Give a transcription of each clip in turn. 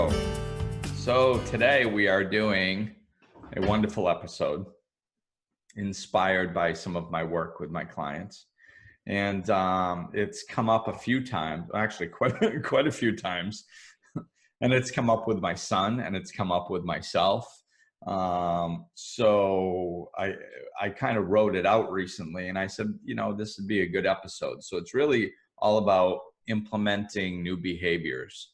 go. So today we are doing a wonderful episode inspired by some of my work with my clients. And it's come up a few times, actually quite a few times. And it's come up with my son and it's come up with myself. So I kind of wrote it out recently and I said, this would be a good episode. So it's really all about implementing new behaviors.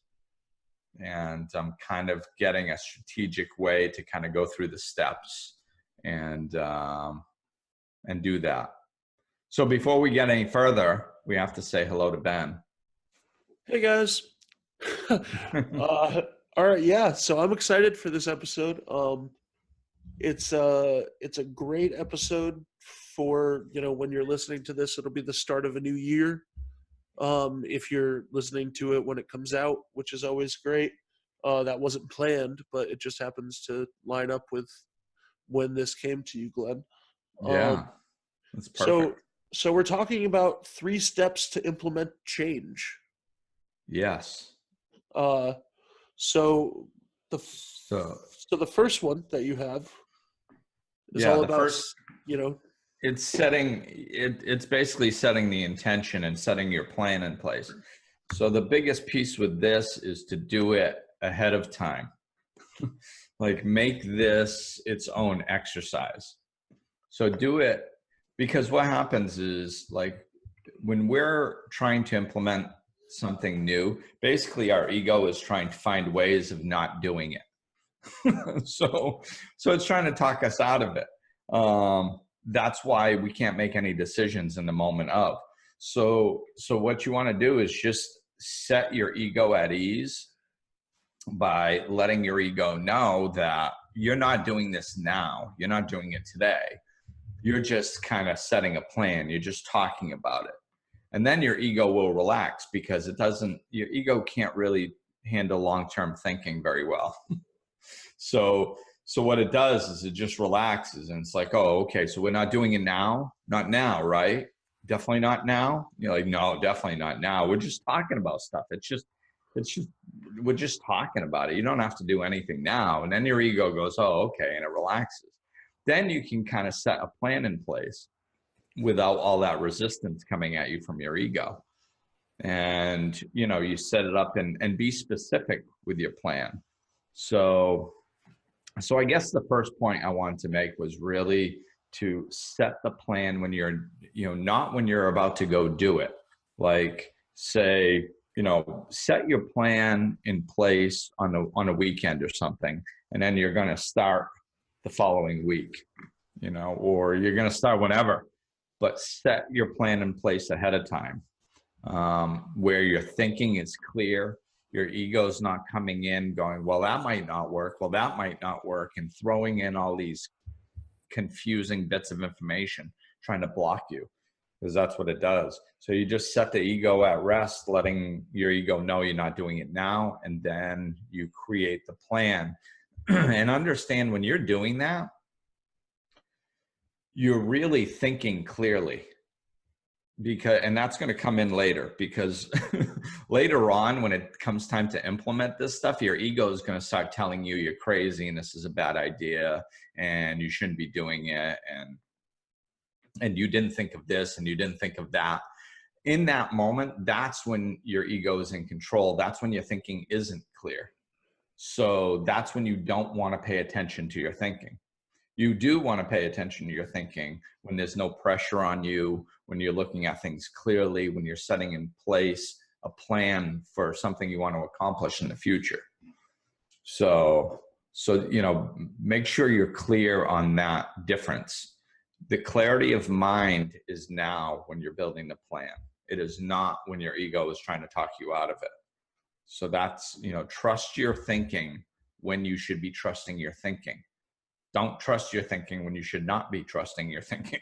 And I'm kind of getting a strategic way to kind of go through the steps and do that. So before we get any further, we have to say hello to Ben. Hey guys. All right, yeah. So I'm excited for this episode. It's a great episode for when you're listening to this. It'll be the start of a new year. If you're listening to it when it comes out, which is always great. That wasn't planned, but it just happens to line up with when this came to you, Glenn. Yeah, that's perfect. So we're talking about 3 steps to implement change. Yes. So the first one that you have is all about it's basically setting the intention and setting your plan in place. So the biggest piece with this is to do it ahead of time. Like make this its own exercise. So do it, because what happens is, like, when we're trying to implement something new, basically our ego is trying to find ways of not doing it. So it's trying to talk us out of it. That's why we can't make any decisions in the moment of. So what you want to do is just set your ego at ease by letting your ego know that you're not doing this now. You're not doing it today. You're just kind of setting a plan. You're just talking about it. And then your ego will relax, because your ego can't really handle long-term thinking very well. So what it does is it just relaxes, and it's like, oh, okay, so we're not doing it now? Not now, right? Definitely not now? You're like, no, definitely not now. We're just talking about stuff. We're just talking about it. You don't have to do anything now. And then your ego goes, oh, okay, and it relaxes. Then you can kind of set a plan in place without all that resistance coming at you from your ego. And, you set it up and be specific with your plan. So I guess the first point I wanted to make was really to set the plan when you're, not when you're about to go do it. Like, say, set your plan in place on a weekend or something, and then you're going to start the following week, or you're going to start whenever, but set your plan in place ahead of time, where your thinking is clear. Your ego's not coming in going, well, that might not work. Well, that might not work. And throwing in all these confusing bits of information, trying to block you, because that's what it does. So you just set the ego at rest, letting your ego know you're not doing it now. And then you create the plan and understand when you're doing that, you're really thinking clearly. And that's going to come in later, because later on, when it comes time to implement this stuff, your ego is going to start telling you you're crazy and this is a bad idea and you shouldn't be doing it. And you didn't think of this and you didn't think of that. In that moment, that's when your ego is in control. That's when your thinking isn't clear. So that's when you don't want to pay attention to your thinking. You do want to pay attention to your thinking when there's no pressure on you, when you're looking at things clearly, when you're setting in place a plan for something you want to accomplish in the future. So make sure you're clear on that difference. The clarity of mind is now when you're building the plan. It is not when your ego is trying to talk you out of it. So that's, trust your thinking when you should be trusting your thinking. Don't trust your thinking when you should not be trusting your thinking.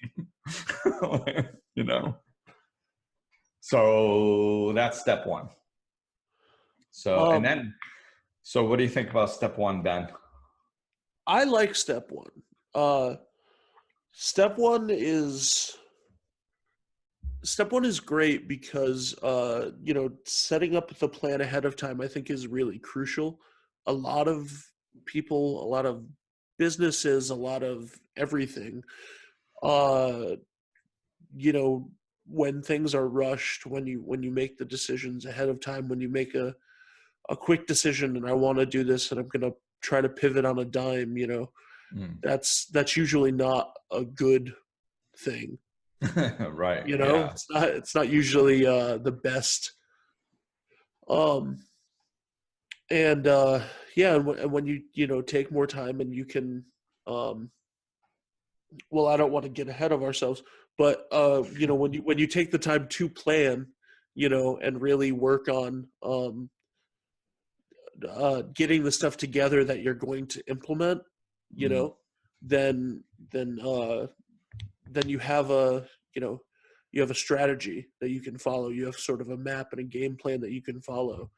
So that's step one. So what do you think about step one, Ben? I like step one. Step one is great because setting up the plan ahead of time, I think, is really crucial. a lot of people, a lot of businesses, a lot of everything, uh, you know, when things are rushed, when you make the decisions ahead of time, when you make a quick decision and I want to do this and I'm going to try to pivot on a dime, Mm. that's usually not a good thing. Right. Yeah. It's not usually the best. Um, and yeah, and when you take more time and you can, um, well, I don't want to get ahead of ourselves, but when you take the time to plan, and really work on getting the stuff together that you're going to implement, you Mm. know, then then uh, then you know you have a strategy that you can follow. You have sort of a map and a game plan that you can follow,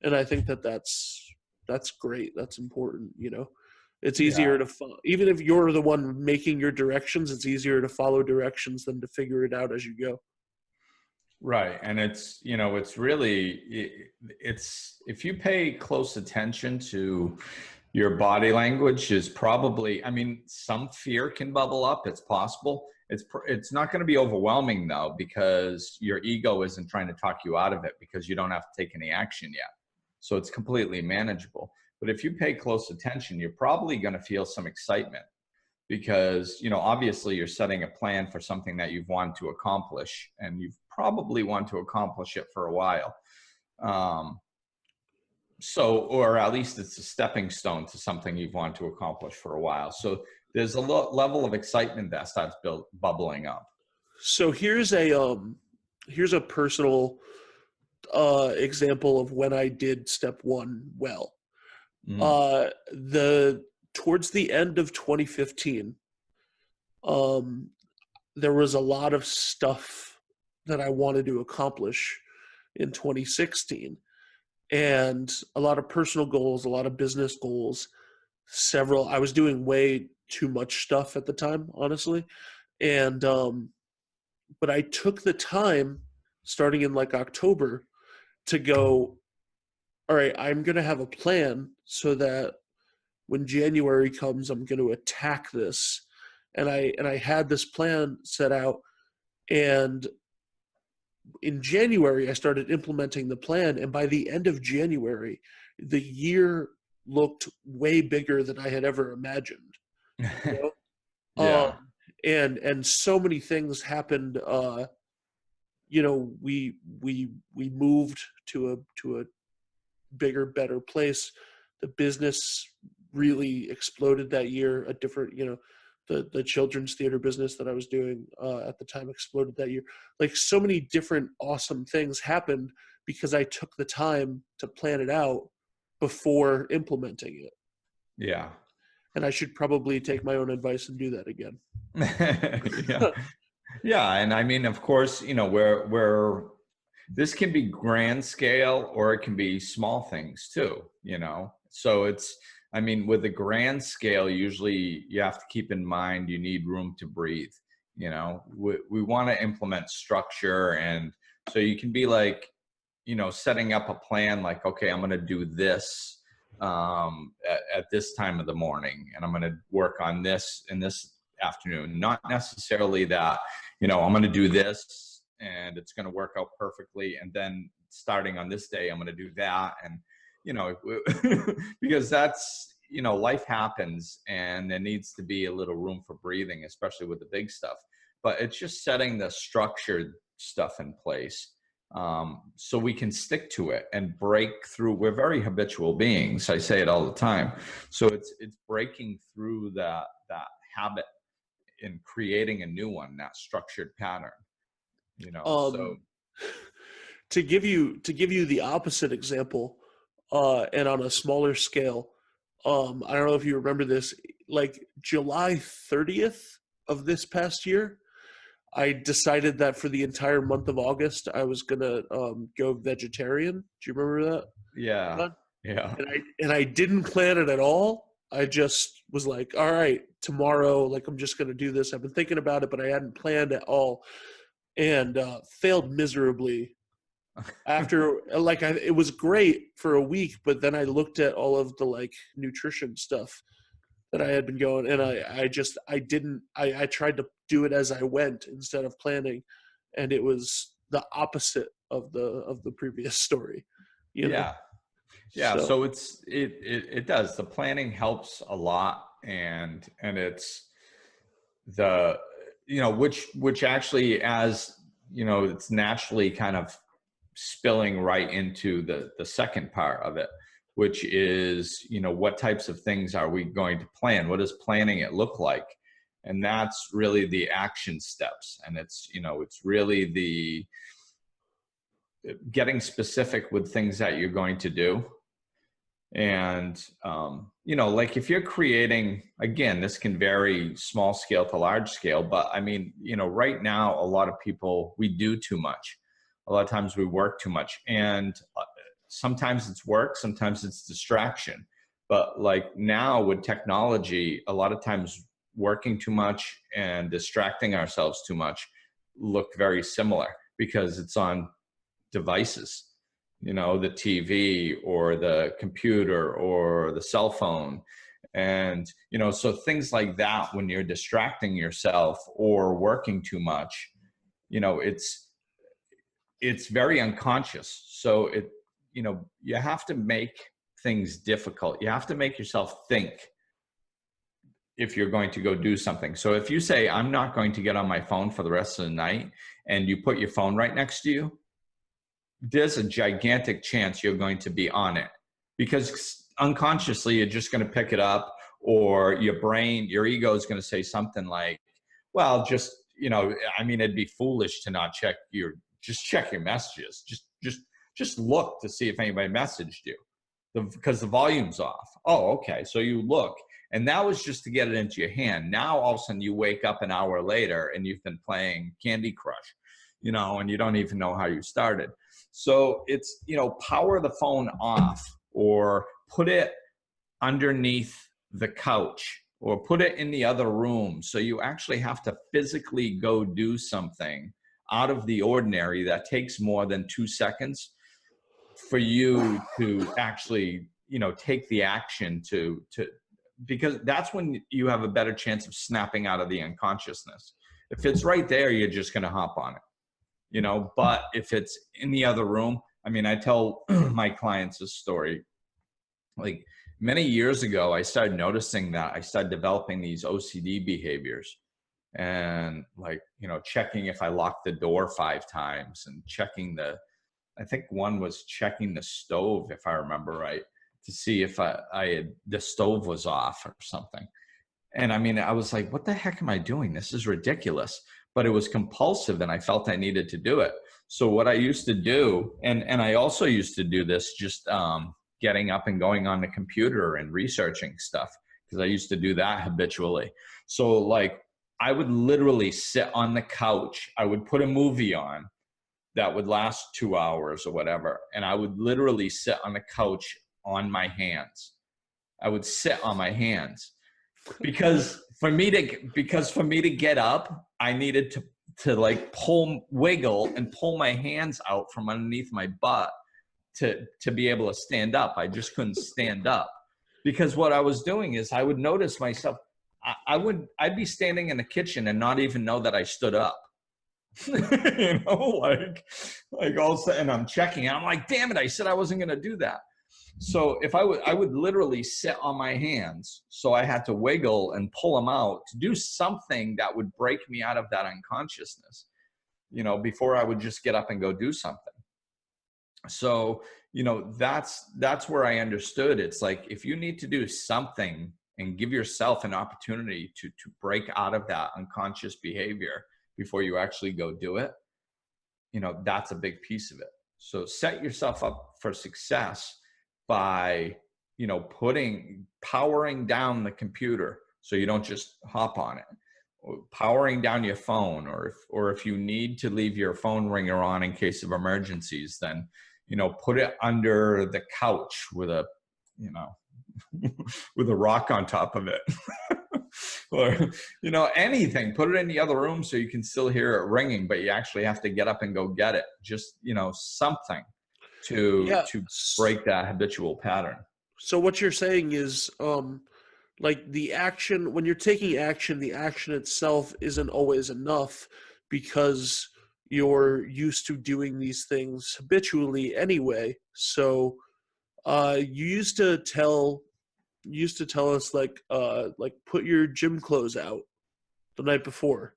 and I think that's great. That's important. It's Yeah. easier to even if you're the one making your directions. It's easier to follow directions than to figure it out as you go. Right. And it's really, it's, if you pay close attention to your body language is probably, I mean, some fear can bubble up. It's possible. It's not going to be overwhelming though, because your ego isn't trying to talk you out of it because you don't have to take any action yet. So it's completely manageable. But if you pay close attention, you're probably going to feel some excitement because obviously you're setting a plan for something that you've wanted to accomplish and you've probably wanted to accomplish it for a while. Or at least it's a stepping stone to something you've wanted to accomplish for a while. So there's a level of excitement that starts bubbling up. So here's a personal example of when I did step one well. Mm. The Towards the end of 2015, there was a lot of stuff that I wanted to accomplish in 2016, and a lot of personal goals, a lot of business goals. I was doing way too much stuff at the time, honestly, and but I took the time starting in like October to go, all right, I'm going to have a plan so that when January comes, I'm going to attack this. And I had this plan set out, and in January I started implementing the plan, and by the end of January, the year looked way bigger than I had ever imagined. You know? Yeah. And so many things happened. We moved to a bigger, better place. The business really exploded that year. A different, the children's theater business that I was doing at the time exploded that year. Like, so many different awesome things happened because I took the time to plan it out before implementing it. Yeah. And I should probably take my own advice and do that again. Yeah. Yeah. And I mean, of course, where this can be grand scale or it can be small things too, So I mean, with the grand scale, usually you have to keep in mind you need room to breathe. We want to implement structure. And so you can be like, setting up a plan like, okay, I'm going to do this at this time of the morning, and I'm going to work on this in this afternoon. Not necessarily that, I'm going to do this and it's going to work out perfectly. And then starting on this day, I'm going to do that. And, because that's, life happens and there needs to be a little room for breathing, especially with the big stuff. But it's just setting the structured stuff in place. So we can stick to it and break through. We're very habitual beings. I say it all the time. So it's breaking through that habit and creating a new one, that structured pattern. So to give you the opposite example, and on a smaller scale, I don't know if you remember this, like July 30th of this past year, I decided that for the entire month of August, I was gonna go vegetarian. Do you remember that? yeah. Yeah. And I didn't plan it at all. I just was like, all right, tomorrow, like, I'm just gonna do this. I've been thinking about it, but I hadn't planned at all, and failed miserably. after like it was great for a week, but then I looked at all of the like nutrition stuff that I had been going, and I tried to do it as I went instead of planning, and it was the opposite of the previous story, you know. Yeah. Yeah. So it does. The planning helps a lot, and it's the, which actually, as you know, it's naturally kind of spilling right into the second part of it, which is, what types of things are we going to plan? What does planning it look like? And that's really the action steps. And it's, it's really the getting specific with things that you're going to do. And, like if you're creating, again, this can vary small scale to large scale, but I mean, right now, a lot of people, we do too much. A lot of times we work too much, and sometimes it's work, sometimes it's distraction. But like now with technology, a lot of times working too much and distracting ourselves too much look very similar because it's on devices, the TV or the computer or the cell phone. And, so things like that, when you're distracting yourself or working too much, it's very unconscious. So you have to make things difficult. You have to make yourself think if you're going to go do something. So if you say, I'm not going to get on my phone for the rest of the night, and you put your phone right next to you, there's a gigantic chance you're going to be on it, because unconsciously you're just going to pick it up, or your ego is going to say something like, well, just, it'd be foolish to not check your messages. Just look to see if anybody messaged you, because the volume's off. Oh, okay. So you look, and that was just to get it into your hand. Now all of a sudden you wake up an hour later and you've been playing Candy Crush, and you don't even know how you started. So it's, power the phone off, or put it underneath the couch, or put it in the other room. So you actually have to physically go do something out of the ordinary that takes more than 2 seconds for you to actually, take the action to, because that's when you have a better chance of snapping out of the unconsciousness. If it's right there, you're just going to hop on it, but if it's in the other room, I mean, I tell my clients this story. Like many years ago, I started noticing that I started developing these OCD behaviors, and like, checking if I locked the door 5 times, and checking I think one was checking the stove, if I remember right, to see if the stove was off or something. And I mean, I was like, what the heck am I doing? This is ridiculous. But it was compulsive, and I felt I needed to do it. So what I used to do, and I also used to do this, just getting up and going on the computer and researching stuff, because I used to do that habitually. So like, I would literally sit on the couch. I would put a movie on that would last 2 hours or whatever, and I would literally sit on the couch on my hands. I would sit on my hands, because for me to get up, I needed to like wiggle and pull my hands out from underneath my butt to be able to stand up. I just couldn't stand up, because what I was doing is I would notice myself. I'd be standing in the kitchen and not even know that I stood up. Like all of a sudden I'm checking, and I'm like, damn it, I said I wasn't going to do that. So if I would literally sit on my hands. So I had to wiggle and pull them out to do something that would break me out of that unconsciousness, before I would just get up and go do something. So, that's where I understood. It's like, if you need to do something and give yourself an opportunity to break out of that unconscious behavior before you actually go do it, that's a big piece of it. So set yourself up for success by, powering down the computer so you don't just hop on it, or powering down your phone, or if you need to leave your phone ringer on in case of emergencies, then, put it under the couch with a, with a rock on top of it. or, anything. Put it in the other room so you can still hear it ringing, but you actually have to get up and go get it. Just, something to Yeah. break that habitual pattern. So what you're saying is, like the action, when you're taking action, the action itself isn't always enough because you're used to doing these things habitually anyway. So you used to tell us like put your gym clothes out the night before,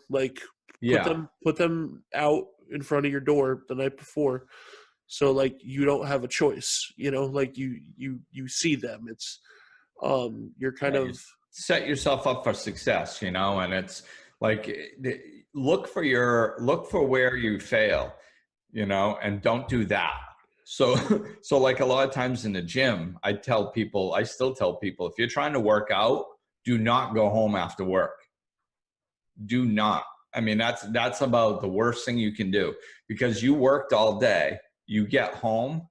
like Yeah. put them out in front of your door the night before, so like you don't have a choice, like you see them. It's you're kind Yeah, you of set yourself up for success, and it's like look for where you fail, and don't do that. So so like a lot of times in the gym, I still tell people, if you're trying to work out, do not go home after work. Do not. I mean, that's about the worst thing you can do, because you worked all day, you get home,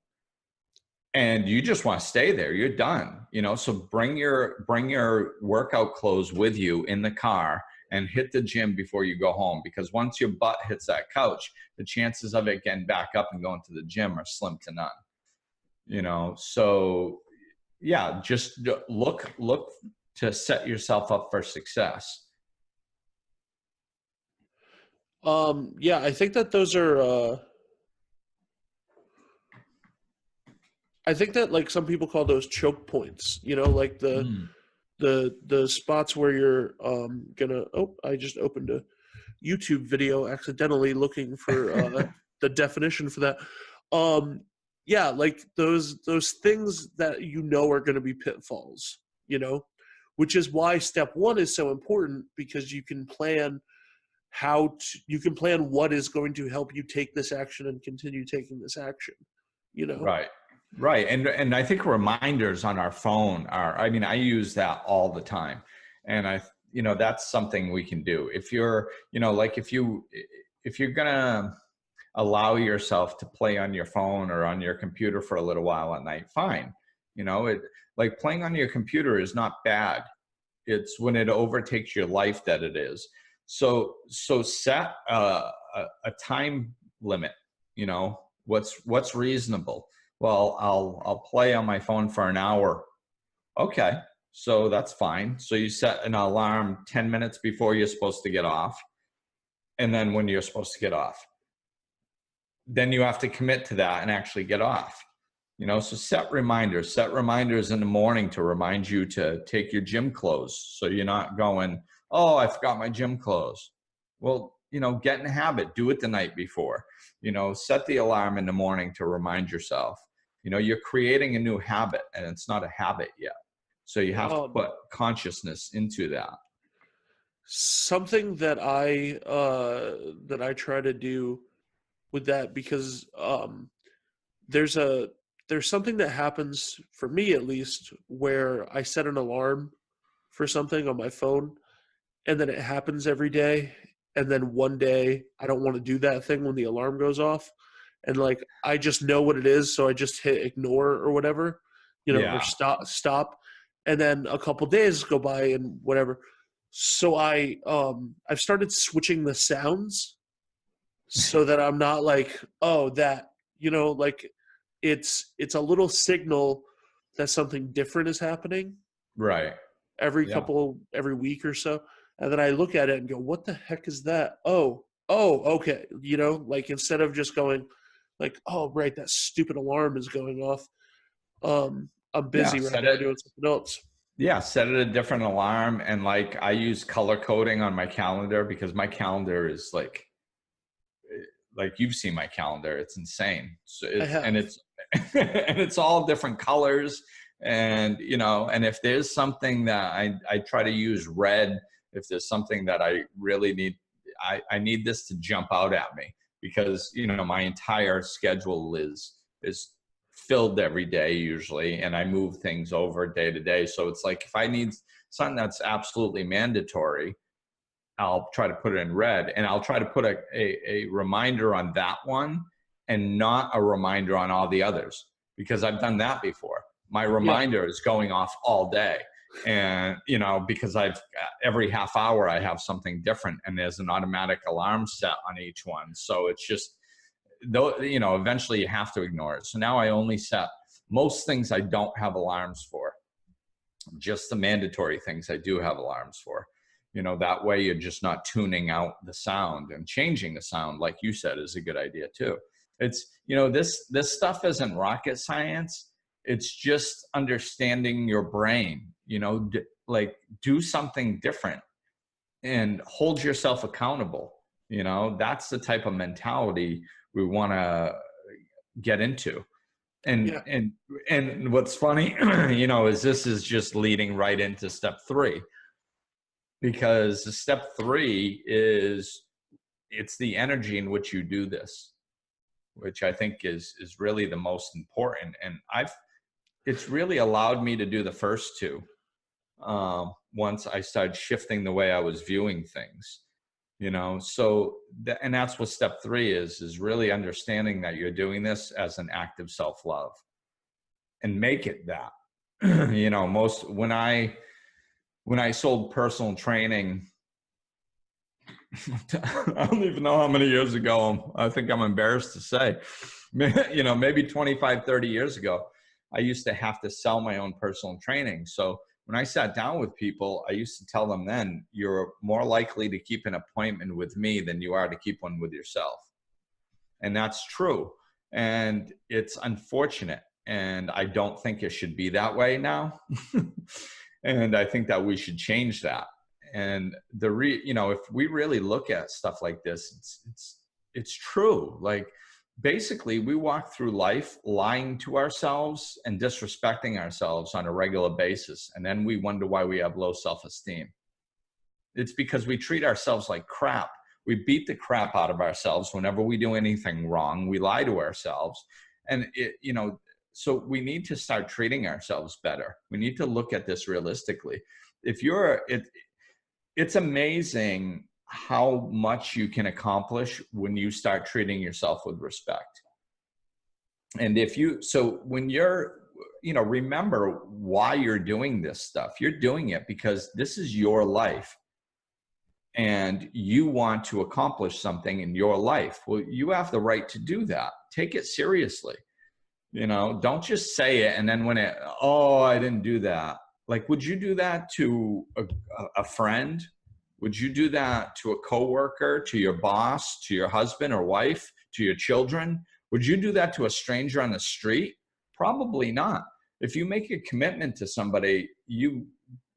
and you just want to stay there. You're done, so bring your workout clothes with you in the car and hit the gym before you go home, because once your butt hits that couch, the chances of it getting back up and going to the gym are slim to none. So yeah, just look to set yourself up for success. yeah, I think that those are I think that like some people call those choke points, like Mm. the spots where you're gonna, oh, I just opened a YouTube video accidentally looking for the definition for that. Yeah, like those things that are going to be pitfalls, which is why step one is so important, because you can plan you can plan what is going to help you take this action and continue taking this action, Right. Right. And I think reminders on our phone I mean, I use that all the time. And that's something we can do. If you're, like if you're going to allow yourself to play on your phone or on your computer for a little while at night, fine. Like playing on your computer is not bad. It's when it overtakes your life that it is. So set a time limit. What's reasonable. Well, I'll play on my phone for an hour. Okay, so that's fine. So you set an alarm 10 minutes before you're supposed to get off, and then when you're supposed to get off. Then you have to commit to that and actually get off. So set reminders in the morning to remind you to take your gym clothes. So you're not going, oh, I forgot my gym clothes. Well, get in the habit, do it the night before, set the alarm in the morning to remind yourself. You're creating a new habit, and it's not a habit yet. So you have to put consciousness into that. Something that I try to do with that, because there's something that happens, for me at least, where I set an alarm for something on my phone, and then it happens every day, and then one day I don't want to do that thing when the alarm goes off, and like I just know what it is, so I just hit ignore or whatever, or stop, and then a couple days go by and whatever. So I've started switching the sounds so that I'm not like, oh, that, like it's a little signal that something different is happening Right. every week or so. And then I look at it and go, what the heck is that? Oh, okay. Like instead of just going like, oh, right, that stupid alarm is going off. I'm busy right now doing something else. Yeah, set it a different alarm. And like I use color coding on my calendar, because my calendar is like you've seen my calendar. It's insane. So it's and it's all different colors. And, and if there's something that I try to use red, if there's something that I really need, I need this to jump out at me, because, my entire schedule is filled every day usually. And I move things over day to day. So it's like, if I need something that's absolutely mandatory, I'll try to put it in red, and I'll try to put a reminder on that one and not a reminder on all the others, because I've done that before. My reminder is going off all day. And, you know, because every half hour I have something different, and there's an automatic alarm set on each one. So it's just, though, you know, eventually you have to ignore it. So now I only set most things I don't have alarms for. Just the mandatory things I do have alarms for. You know, that way you're just not tuning out the sound, and changing the sound, like you said, is a good idea too. It's, you know, this stuff isn't rocket science. It's just understanding your brain, you know, like do something different and hold yourself accountable. You know, that's the type of mentality we want to get into. And Yeah. and what's funny, you know, is this is just leading right into step 3, because step 3 is, it's the energy in which you do this, which I think is really the most important. And it's really allowed me to do the first 2 once I started shifting the way I was viewing things. You know, so and that's what step 3 is really understanding that you're doing this as an act of self-love, and make it that. You know, when I sold personal training, I don't even know how many years ago, I think I'm embarrassed to say, you know, maybe 25, 30 years ago, I used to have to sell my own personal training. So when I sat down with people, I used to tell them then, you're more likely to keep an appointment with me than you are to keep one with yourself. And that's true. And it's unfortunate. And I don't think it should be that way now. And I think that we should change that. And you know, if we really look at stuff like this, it's true. Like, basically, we walk through life lying to ourselves and disrespecting ourselves on a regular basis. And then we wonder why we have low self-esteem. It's because we treat ourselves like crap. We beat the crap out of ourselves whenever we do anything wrong. We lie to ourselves. And you know, so we need to start treating ourselves better. We need to look at this realistically. It's amazing how much you can accomplish when you start treating yourself with respect. And when you're, you know, remember why you're doing this stuff. You're doing it because this is your life, and you want to accomplish something in your life. Well, you have the right to do that. Take it seriously. You know, don't just say it, and then when I didn't do that. Like, would you do that to a friend? Would you do that to a coworker, to your boss, to your husband or wife, to your children? Would you do that to a stranger on the street? Probably not. If you make a commitment to somebody, you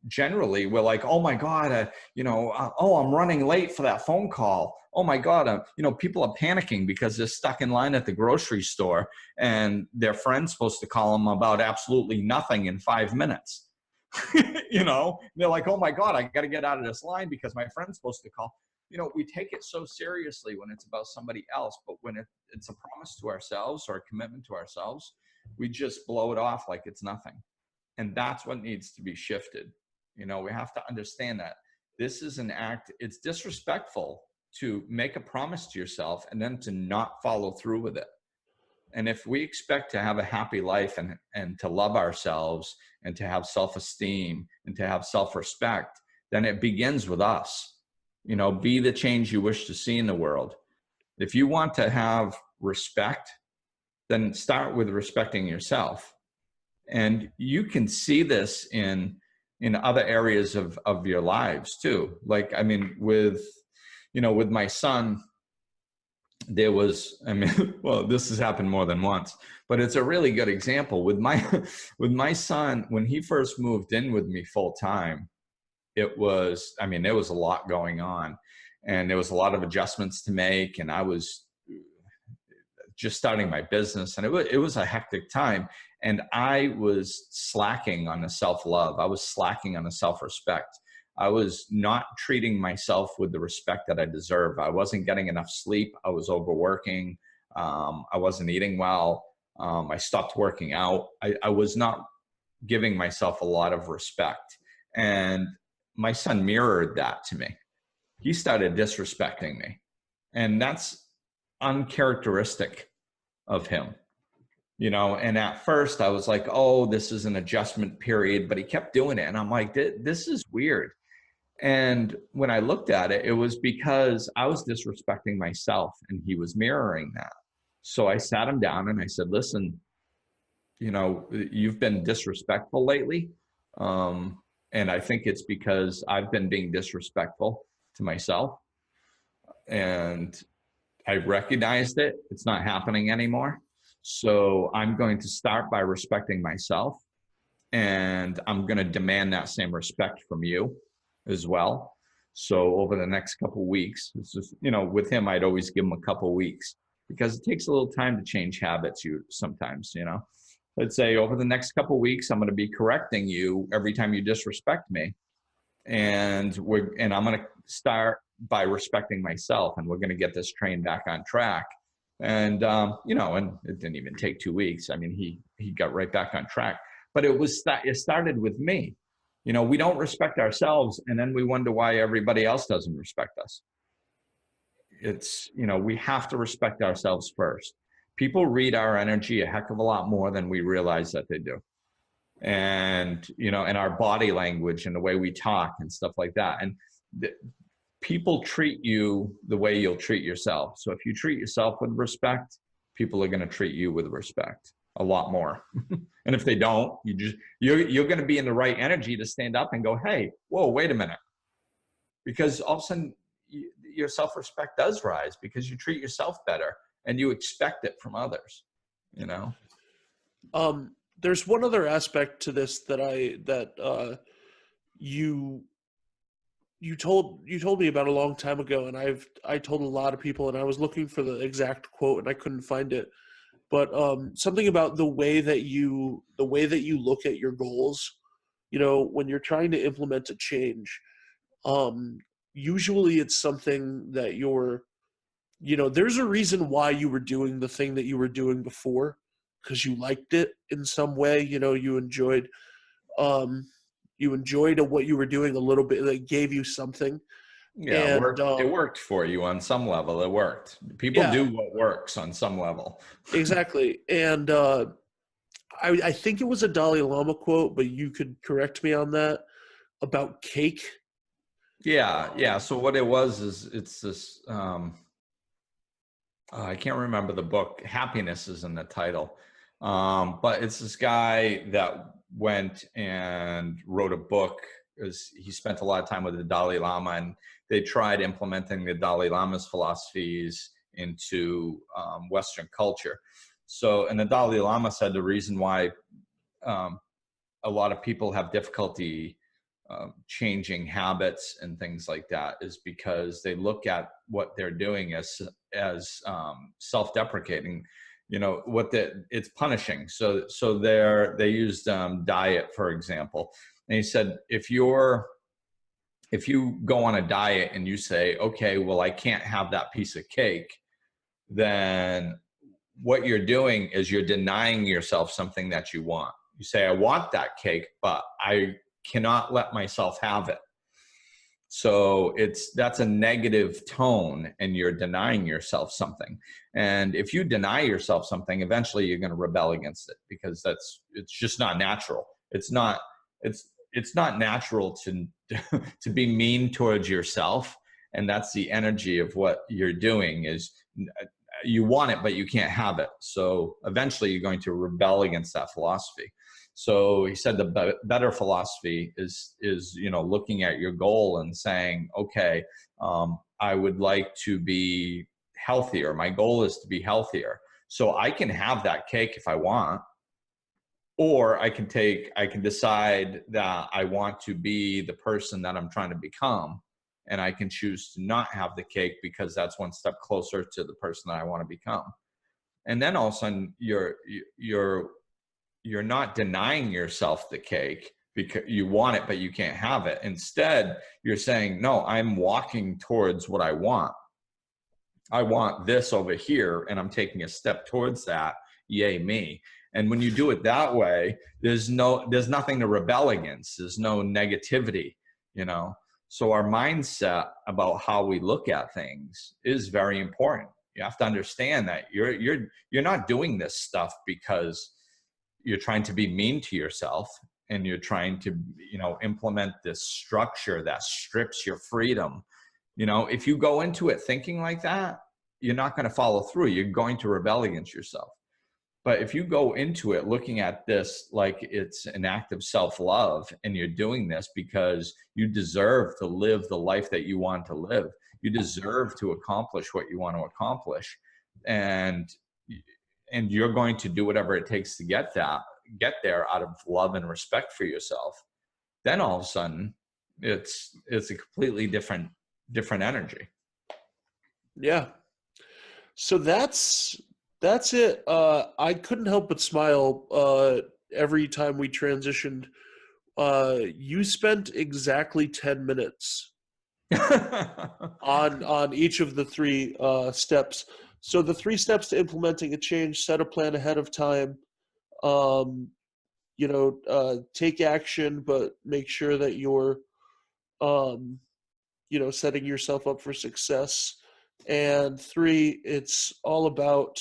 generally will, like, oh my God, I'm running late for that phone call. Oh my God, you know, people are panicking because they're stuck in line at the grocery store, and their friend's supposed to call them about absolutely nothing in 5 minutes. You know, they're like, oh my God, I got to get out of this line because my friend's supposed to call. You know, we take it so seriously when it's about somebody else, but when it's a promise to ourselves or a commitment to ourselves, we just blow it off like it's nothing. And that's what needs to be shifted. You know, we have to understand that this is an act. It's disrespectful to make a promise to yourself and then to not follow through with it. And if we expect to have a happy life and to love ourselves and to have self-esteem and to have self-respect, then it begins with us. You know, be the change you wish to see in the world. If you want to have respect, then start with respecting yourself. And you can see this in other areas of your lives too. Like, I mean, with my son, there was, well, this has happened more than once, but it's a really good example. With my son, when he first moved in with me full time, there was a lot going on, and there was a lot of adjustments to make, and I was just starting my business, and it was a hectic time, and I was slacking on the self-love. I was slacking on the self-respect. I was not treating myself with the respect that I deserve. I wasn't getting enough sleep. I was overworking. I wasn't eating well. I stopped working out. I was not giving myself a lot of respect. And my son mirrored that to me. He started disrespecting me. And that's uncharacteristic of him. And at first I was like, oh, this is an adjustment period, but he kept doing it. And I'm like, this is weird. And when I looked at it, it was because I was disrespecting myself and he was mirroring that. So I sat him down and I said, listen, you've been disrespectful lately. And I think it's because I've been being disrespectful to myself. And I recognized it. It's not happening anymore. So I'm going to start by respecting myself. And I'm going to demand that same respect from you as well. So over the next couple of weeks, it's just, with him, I'd always give him a couple of weeks because it takes a little time to change habits sometimes. I'd say over the next couple of weeks, I'm going to be correcting you every time you disrespect me. And I'm going to start by respecting myself, and we're going to get this train back on track. And, and it didn't even take 2 weeks. I mean, he got right back on track, but it started with me. We don't respect ourselves, and then we wonder why everybody else doesn't respect us. It's, we have to respect ourselves first. People read our energy a heck of a lot more than we realize that they do. And, and our body language and the way we talk and stuff like that. And people treat you the way you'll treat yourself. So if you treat yourself with respect, people are going to treat you with respect a lot more. And if they don't, you're going to be in the right energy to stand up and go, hey, whoa, wait a minute. Because all of a sudden your self-respect does rise because you treat yourself better and you expect it from others, There's one other aspect to this that you told me about a long time ago, and I told a lot of people, and I was looking for the exact quote and I couldn't find it. But something about the way that you look at your goals, when you're trying to implement a change, usually it's something that there's a reason why you were doing the thing that you were doing before, because you liked it in some way. You enjoyed what you were doing a little bit, that gave you something. Yeah, it worked for you on some level. It worked. People do what works on some level. Exactly. And I think it was a Dalai Lama quote, but you could correct me on that, about cake. Yeah. So what it was is it's this, I can't remember the book. Happiness is in the title. But it's this guy that went and wrote a book. He spent a lot of time with the Dalai Lama, and they tried implementing the Dalai Lama's philosophies into Western culture. So, and the Dalai Lama said the reason why a lot of people have difficulty changing habits and things like that is because they look at what they're doing as self-deprecating. It's punishing. So they used diet, for example. And he said, if you go on a diet and you say, okay, well, I can't have that piece of cake, then what you're doing is you're denying yourself something that you want. You say, I want that cake, but I cannot let myself have it. So that's a negative tone, and you're denying yourself something. And if you deny yourself something, eventually you're going to rebel against it, because it's just not natural. It's not natural to be mean towards yourself. And that's the energy of what you're doing, is you want it, but you can't have it. So eventually you're going to rebel against that philosophy. So he said the better philosophy is looking at your goal and saying, okay, I would like to be healthier. My goal is to be healthier. So I can have that cake if I want, or I can decide that I want to be the person that I'm trying to become, and I can choose to not have the cake because that's one step closer to the person that I want to become. And then all of a sudden you're not denying yourself the cake because you want it, but you can't have it. Instead, you're saying, no, I'm walking towards what I want. I want this over here, and I'm taking a step towards that. Yay me. And when you do it that way, there's nothing to rebel against. There's no negativity, So our mindset about how we look at things is very important. You have to understand that you're not doing this stuff because you're trying to be mean to yourself and you're trying to, implement this structure that strips your freedom. If you go into it thinking like that, you're not going to follow through. You're going to rebel against yourself. But if you go into it looking at this like it's an act of self-love, and you're doing this because you deserve to live the life that you want to live, you deserve to accomplish what you want to accomplish, and you're going to do whatever it takes to get there out of love and respect for yourself, then all of a sudden it's a completely different energy. Yeah. So that's it. I couldn't help but smile every time we transitioned. You spent exactly 10 minutes on each of the three steps. So the 3 steps to implementing a change: set a plan ahead of time, take action, but make sure that you're, setting yourself up for success. And 3, it's all about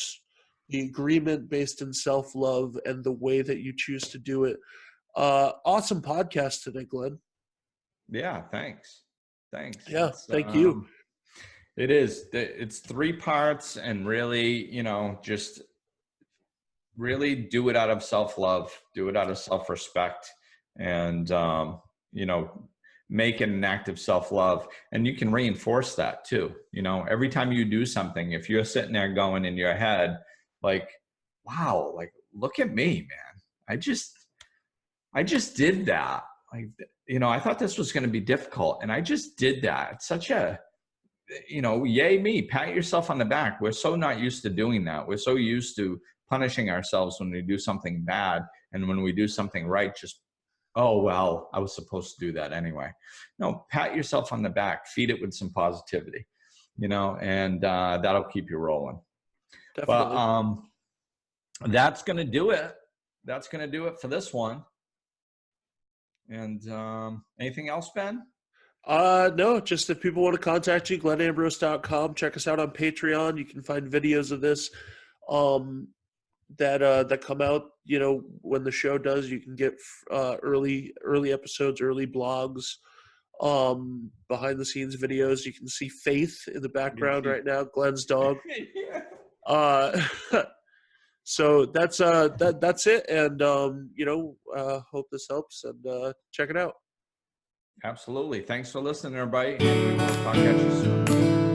the agreement based in self-love and the way that you choose to do it. Awesome podcast today, Glenn. Yeah, thanks. Yeah, thank you. It is. It's 3 parts, and really, just really do it out of self-love, do it out of self-respect, and, make it an act of self-love. And you can reinforce that too. Every time you do something, if you're sitting there going in your head, like, wow, like, look at me, man. I just did that. Like, I thought this was going to be difficult, and I just did that. It's such a, yay me, pat yourself on the back. We're so not used to doing that. We're so used to punishing ourselves when we do something bad, and when we do something right, just, oh, well, I was supposed to do that anyway. No, pat yourself on the back, feed it with some positivity, and that'll keep you rolling. Definitely. But that's going to do it. That's going to do it for this one. And anything else, Ben? No, just if people want to contact you, glennambrose.com. Check us out on Patreon. You can find videos of this that come out, when the show does. You can get early episodes, early blogs, behind the scenes videos. You can see Faith in the background right now, Glenn's dog. So that's it. And hope this helps, and check it out. Absolutely. Thanks for listening, everybody. And we will talk at you soon.